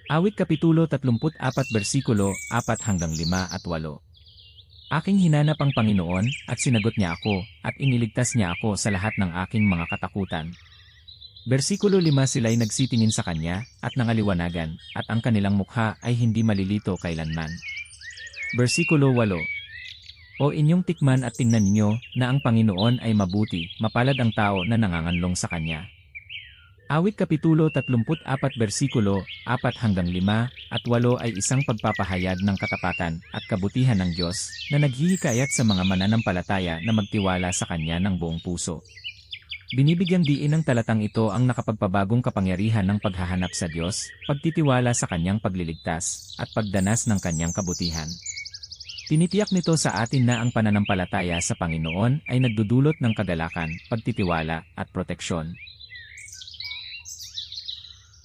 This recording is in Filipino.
Awit Kapitulo 34 versikulo 4-5 at 8. Aking hinanap ang Panginoon, at sinagot niya ako, at iniligtas niya ako sa lahat ng aking mga katakutan. Versikulo 5 Sila'y nagsitingin sa kanya, at nangaliwanagan, at ang kanilang mukha ay hindi malilito kailanman. Versikulo 8 O inyong tikman at tingnan ninyo, na ang Panginoon ay mabuti, mapalad ang tao na nanganganlong sa kanya. Awit Kapitulo 34 versikulo 4-5 at 8 ay isang pagpapahayag ng katapatan at kabutihan ng Diyos na naghihikayat sa mga mananampalataya na magtiwala sa Kanya ng buong puso. Binibigyang diin ng talatang ito ang nakapagpabagong kapangyarihan ng paghahanap sa Diyos, pagtitiwala sa Kanyang pagliligtas, at pagdanas ng Kanyang kabutihan. Tinitiyak nito sa atin na ang pananampalataya sa Panginoon ay nagdudulot ng kagalakan, pagtitiwala, at proteksyon.